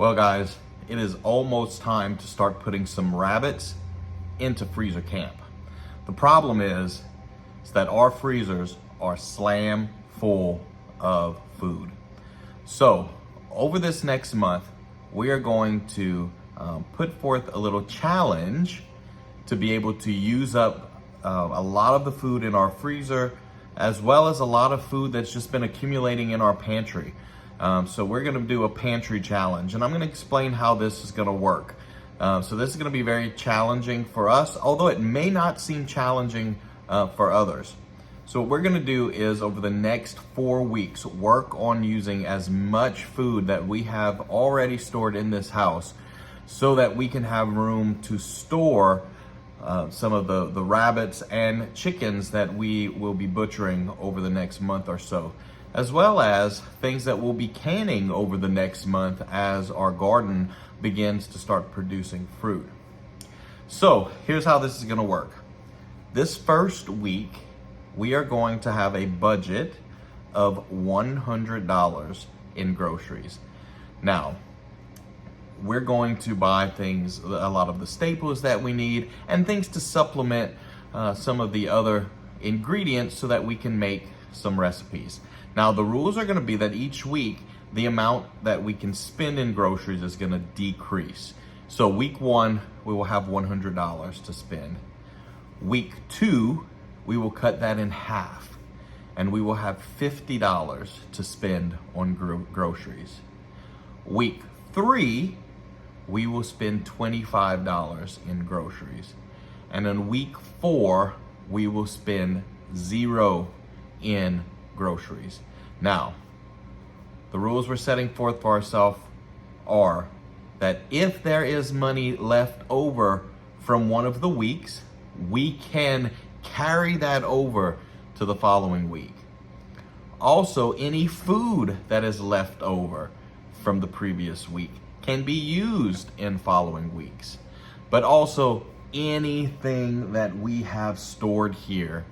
Well guys, it is almost time to start putting some rabbits into freezer camp. The problem is that our freezers are slam full of food. So over this next month, we are going to put forth a little challenge to be able to use up a lot of the food in our freezer, as well as a lot of food that's just been accumulating in our pantry. So we're gonna do a pantry challenge, and I'm gonna explain how this is gonna work. So this is gonna be very challenging for us, although it may not seem challenging for others. So what we're gonna do is, over the next 4 weeks, work on using as much food that we have already stored in this house so that we can have room to store some of the rabbits and chickens that we will be butchering over the next month or so, as well as things that we'll be canning over the next month as our garden begins to start producing fruit. So here's how this is gonna work. This first week, we are going to have a budget of $100 in groceries. Now, we're going to buy things, a lot of the staples that we need, and things to supplement some of the other ingredients so that we can make some recipes. Now, the rules are gonna be that each week, the amount that we can spend in groceries is gonna decrease. So week 1, we will have $100 to spend. Week 2, we will cut that in half, and we will have $50 to spend on groceries. Week 3, we will spend $25 in groceries. And in week 4, we will spend 0 in groceries. Now, the rules we're setting forth for ourselves are that if there is money left over from one of the weeks, we can carry that over to the following week. Also, any food that is left over from the previous week can be used in following weeks. But also, anything that we have stored here,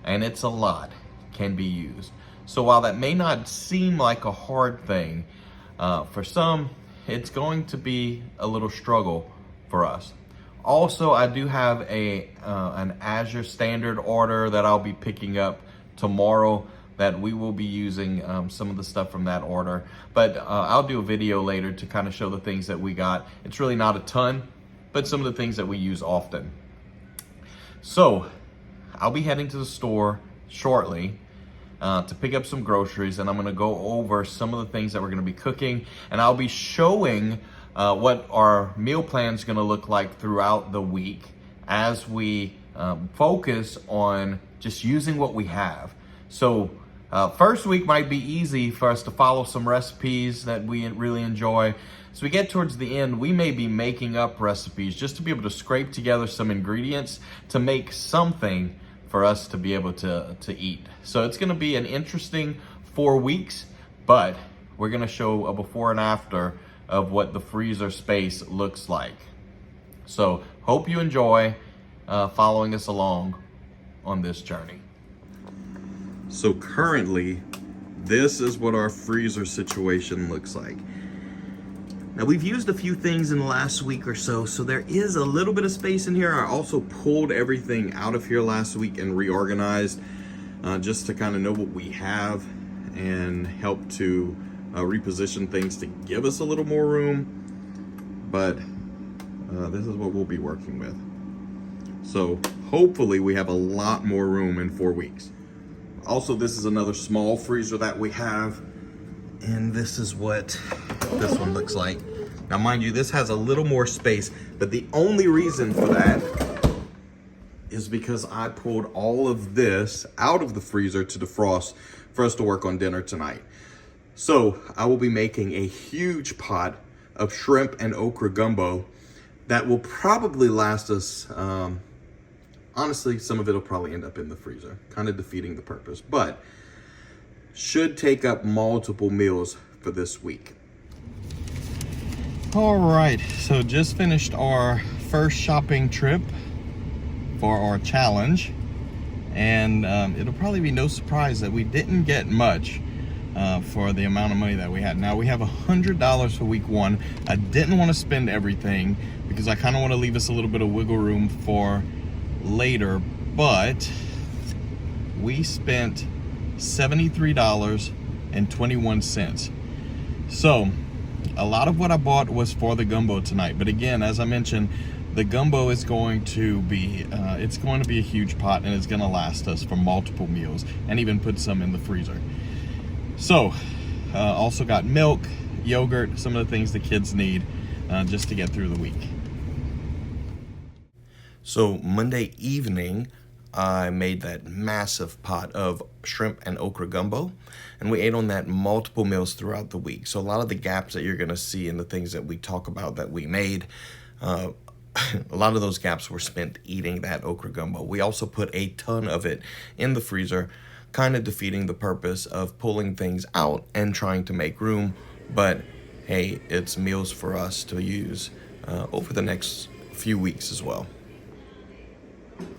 and it's a lot, can be used. So while that may not seem like a hard thing, for some, it's going to be a little struggle for us. Also, I do have an Azure standard order that I'll be picking up tomorrow that we will be using some of the stuff from that order. But I'll do a video later to kind of show the things that we got. It's really not a ton, but some of the things that we use often. So I'll be heading to the store shortly to pick up some groceries, and I'm gonna go over some of the things that we're gonna be cooking, and I'll be showing what our meal plan is gonna look like throughout the week as we focus on just using what we have. So first week might be easy for us to follow some recipes that we really enjoy. As we get towards the end, we may be making up recipes just to be able to scrape together some ingredients to make something for us to be able to eat. So it's gonna be an interesting 4 weeks, but we're gonna show a before and after of what the freezer space looks like. So hope you enjoy following us along on this journey. So currently, this is what our freezer situation looks like. Now, we've used a few things in the last week or so there is a little bit of space in here. I also pulled everything out of here last week and reorganized just to kind of know what we have and help to reposition things to give us a little more room. But this is what we'll be working with. So hopefully we have a lot more room in 4 weeks. Also, this is another small freezer that we have, and this is what this one looks like. Now, mind you, this has a little more space, but the only reason for that is because I pulled all of this out of the freezer to defrost for us to work on dinner tonight. So I will be making a huge pot of shrimp and okra gumbo that will probably last us, honestly, some of it will probably end up in the freezer, kind of defeating the purpose, but should take up multiple meals for this week. All right, so just finished our first shopping trip for our challenge, and it'll probably be no surprise that we didn't get much. for the amount of money that we had. Now we have $100 for week 1. I didn't want to spend everything because I kind of want to leave us a little bit of wiggle room for later, but we spent $73.21. So a lot of what I bought was for the gumbo tonight, but again, as I mentioned, the gumbo is going to be it's going to be a huge pot, and it's going to last us for multiple meals, and even put some in the freezer. So also got milk, yogurt, some of the things the kids need just to get through the week. So Monday evening, I made that massive pot of shrimp and okra gumbo, and we ate on that multiple meals throughout the week. So a lot of the gaps that you're going to see in the things that we talk about that we made, a lot of those gaps were spent eating that okra gumbo. We also put a ton of it in the freezer, kind of defeating the purpose of pulling things out and trying to make room. But hey, it's meals for us to use over the next few weeks as well.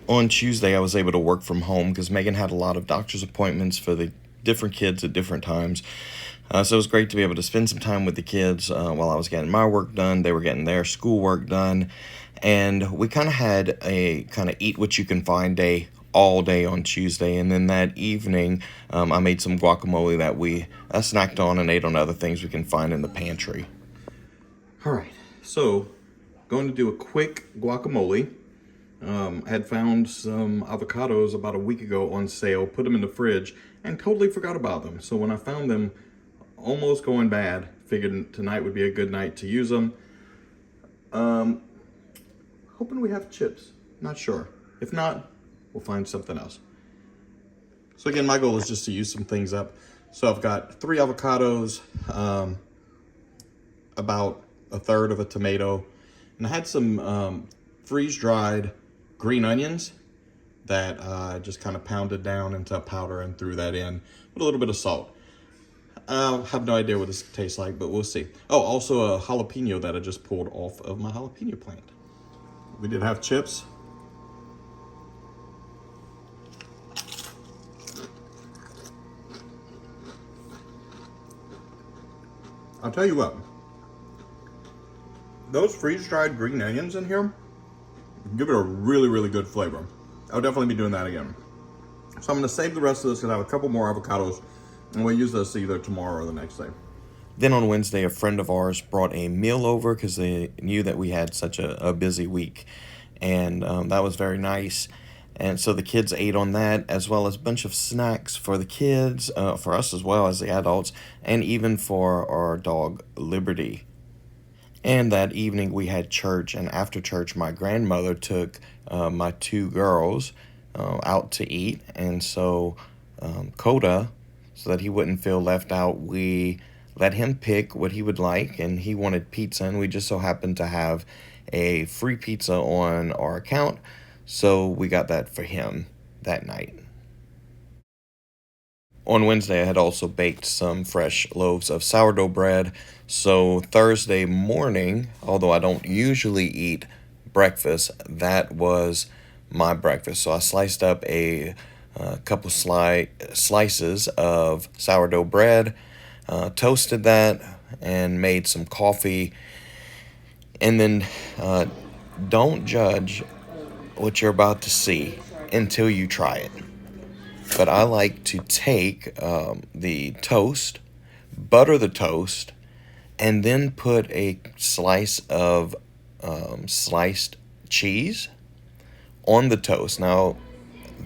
On Tuesday, I was able to work from home because Megan had a lot of doctor's appointments for the different kids at different times. So it was great to be able to spend some time with the kids while I was getting my work done. They were getting their schoolwork done. And we kind of had a kind of eat what you can find day all day on Tuesday. And then that evening, I made some guacamole that we snacked on and ate on other things we can find in the pantry. All right, so going to do a quick guacamole. I had found some avocados about a week ago on sale, put them in the fridge, and totally forgot about them. So when I found them almost going bad, figured tonight would be a good night to use them. Hoping we have chips, not sure. If not, we'll find something else. So again, my goal is just to use some things up. So I've got 3 avocados, about a third of a tomato, and I had some freeze-dried green onions that I just kind of pounded down into a powder and threw that in with a little bit of salt. I have no idea what this tastes like, but we'll see. Oh, also a jalapeno that I just pulled off of my jalapeno plant. We did have chips. I'll tell you what, those freeze-dried green onions in here give it a really, really good flavor. I'll definitely be doing that again. So I'm gonna save the rest of this because I have a couple more avocados, and we'll use this either tomorrow or the next day. Then on Wednesday, a friend of ours brought a meal over because they knew that we had such a busy week. And that was very nice. And so the kids ate on that, as well as a bunch of snacks for the kids, for us as well as the adults, and even for our dog, Liberty. And that evening we had church, and after church, my grandmother took my 2 girls out to eat. And so Coda, so that he wouldn't feel left out, we let him pick what he would like, and he wanted pizza, and we just so happened to have a free pizza on our account, so we got that for him that night. On Wednesday, I had also baked some fresh loaves of sourdough bread, so Thursday morning, although I don't usually eat breakfast, that was my breakfast. So I sliced up a couple slices of sourdough bread, toasted that, and made some coffee. And then don't judge what you're about to see until you try it. But I like to take the toast, butter the toast, and then put a slice of sliced cheese on the toast. Now,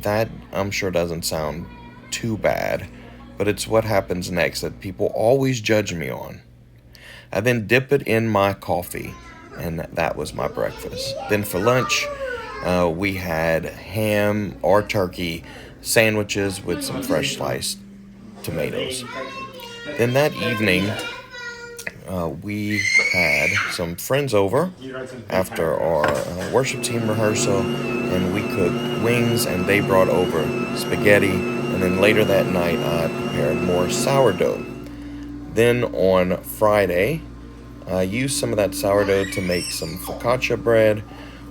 that I'm sure doesn't sound too bad, but it's what happens next that people always judge me on. I then dip it in my coffee, and that was my breakfast. Then for lunch, we had ham or turkey sandwiches with some fresh sliced tomatoes. Then that evening, we had some friends over after our worship team rehearsal, and we cooked wings, and they brought over spaghetti. And then later that night, I prepared more sourdough. Then on Friday, I used some of that sourdough to make some focaccia bread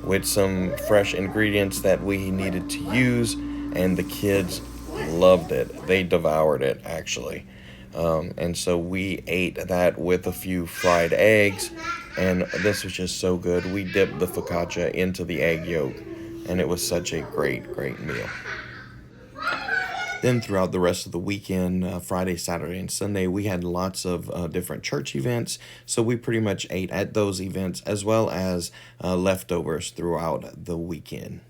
with some fresh ingredients that we needed to use, and the kids loved it. They devoured it, actually. And so we ate that with a few fried eggs, and this was just so good. We dipped the focaccia into the egg yolk, and it was such a great meal. Then throughout the rest of the weekend, Friday, Saturday, and Sunday, we had lots of different church events. So we pretty much ate at those events as well as leftovers throughout the weekend.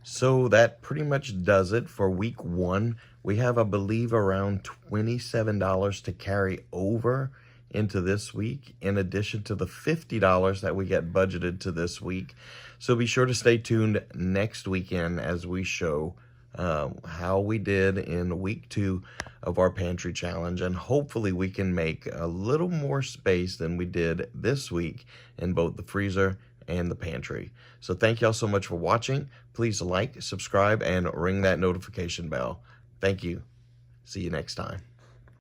So that pretty much does it for week 1. We have, I believe, around $27 to carry over into this week, in addition to the $50 that we get budgeted to this week. So be sure to stay tuned next weekend as we show how we did in week 2 of our pantry challenge, and hopefully we can make a little more space than we did this week in both the freezer and the pantry. So thank y'all so much for watching. Please like, subscribe, and ring that notification bell. Thank you. See you next time.